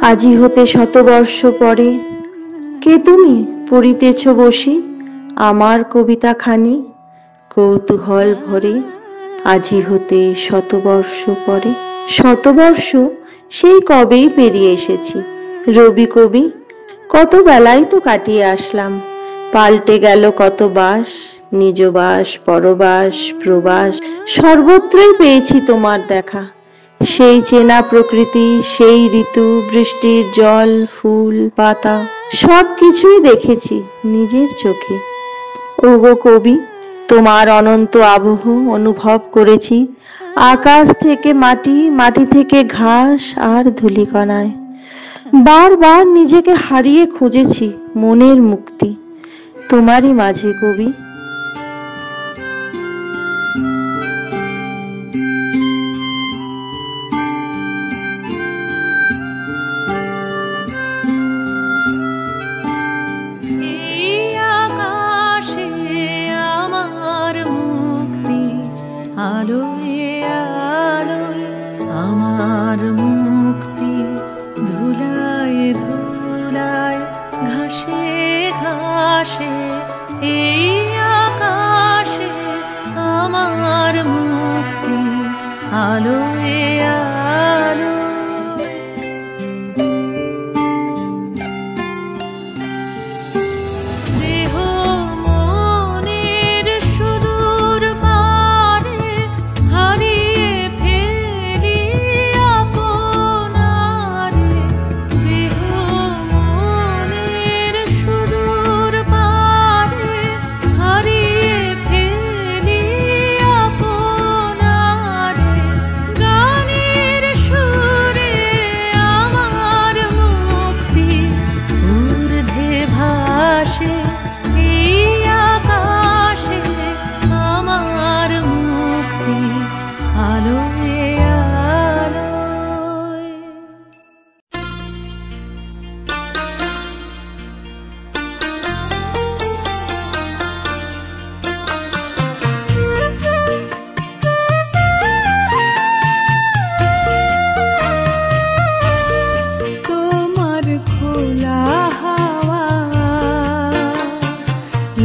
আজি হতে শতবর্ষ পরে কে তুমি পড়িতেছ বসি আমার কবিতা খানি কৌতূহল ভরে। আজি হতে শতবর্ষ পরে, শতবর্ষ সেই কবেই পেরিয়ে এসেছি। রবি কবি কত বেলাই তো কাটিয়ে আসলাম, পাল্টে গেল কত বাস, নিজ বাস পরবাস প্রবাস, সর্বত্রই পেয়েছি তোমার দেখা। সেই চেনা প্রকৃতি, সেই ঋতু, বৃষ্টির জল, ফুল পাতা, সব কিছুই দেখেছি নিজের চোখে। ওগো কবি, তোমার অনন্ত আবহ অনুভব করেছি, আকাশ থেকে মাটি, মাটি থেকে ঘাস আর ধূলিকণায়। বারবার নিজেকে হারিয়ে খুঁজেছি মনের মুক্তি তোমারই মাঝে কবি। আলোয় আলোয় আমার মুক্তি, ধুলায় ধুলায় ঘাসে ঘাসে এই আকাশে আমার মুক্তি, আলোয় আলোয়।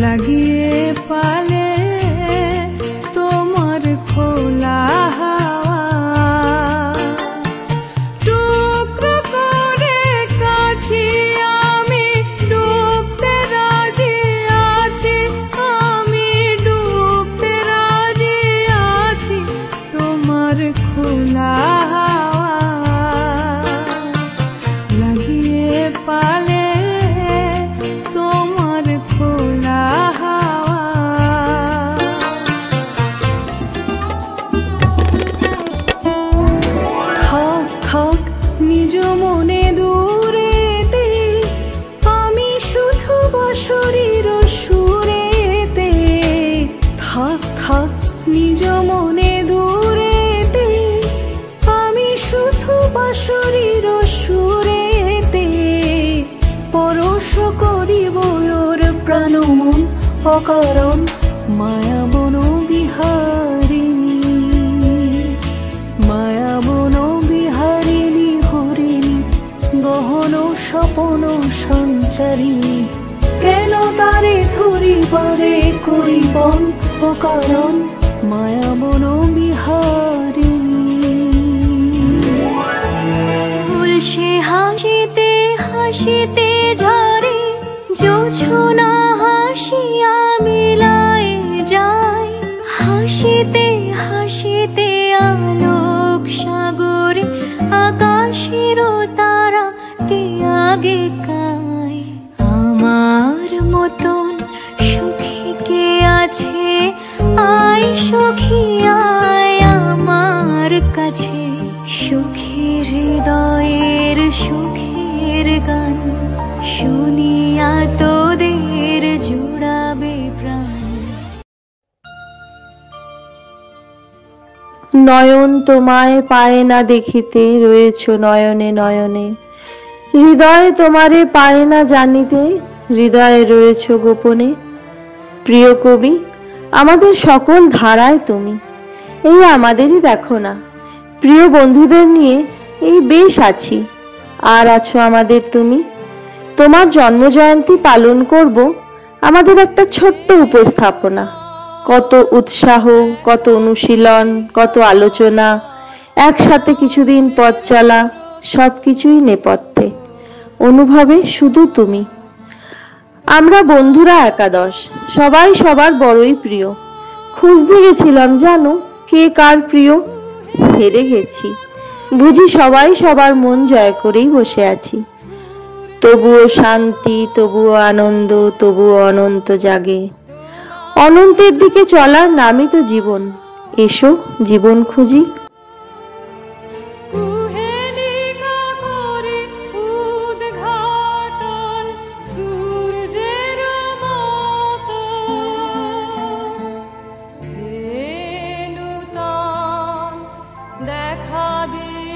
লাগিয়ে পালে তোমার খোলা হাওয়া, টুকরো করে কাছি আমি ডুবতে রাজি আছি, আমি ডুবতে রাজি আছি তোমার খোলা হাওয়া, লাগিয়ে পালে নিজ মনে দূরেতে, আমি শুধু বাঁশরীর সুরেতে। থাক থাক নিজ মনে দূরেতে, আমি শুধু বাঁশরীর সুরেতে। পরশ করিব ওর প্রাণ মন অকারণ, মায়া বন বিহারিণী, মায়া বন বিহারিণী হরিণী, গহন স্বপন সঞ্চারিণী। কেন তারে ধরিবারে করিবন অকারণ, মায়া বন বিহারিণী। ফুল সে হাসিতে হাসিতে ঝরে, জোছনা হাসিয়া মিলায় যায়, হাসিতে হাসিতে আলোক সাগরে আকাশের তারা ত্যাগে কায়। আমার মতন সুখী কে আছে, আয় সখী আয় আমার কাছে, সুখীর হৃদয়ের সুখের গান শুনিয়া তোদের জুড়াবে প্রাণ। নয়ন তোমায় পায় না দেখিতে, রয়েছ নয়নে নয়নে। হৃদয় তোমারে পায় না জানিতে, হৃদয়ে রয়েছ গোপনে। প্রিয় কবি, আমাদের সকল ধারায় তুমি, এই আমাদেরই দেখো না। প্রিয় বন্ধুদের নিয়ে এই বেশ আছি, আর আছো আমাদের তুমি। তোমার জন্মজয়ন্তী পালন করব আমাদের একটা ছোট্ট উপস্থাপনা। কত উৎসাহ, কত অনুশীলন, কত আলোচনা, একসাথে কিছুদিন পথ চলা, সবকিছুই নেপথ্যে, অনুভবে শুধু তুমি। আমরা বন্ধুরা একাদশ, সবাই সবার বড়ই প্রিয়। খুঁজতে গেছিলাম জানো কে কার প্রিয়, হেরে গেছি। বুঝি সবাই সবার মন জয় করেই বসে আছি। তবুও শান্তি, তবুও আনন্দ, তবুও অনন্ত জাগে। অনন্তের দিকে চলার নামই তো জীবন। এসো জীবন খুঁজি। দেখা দিয়ে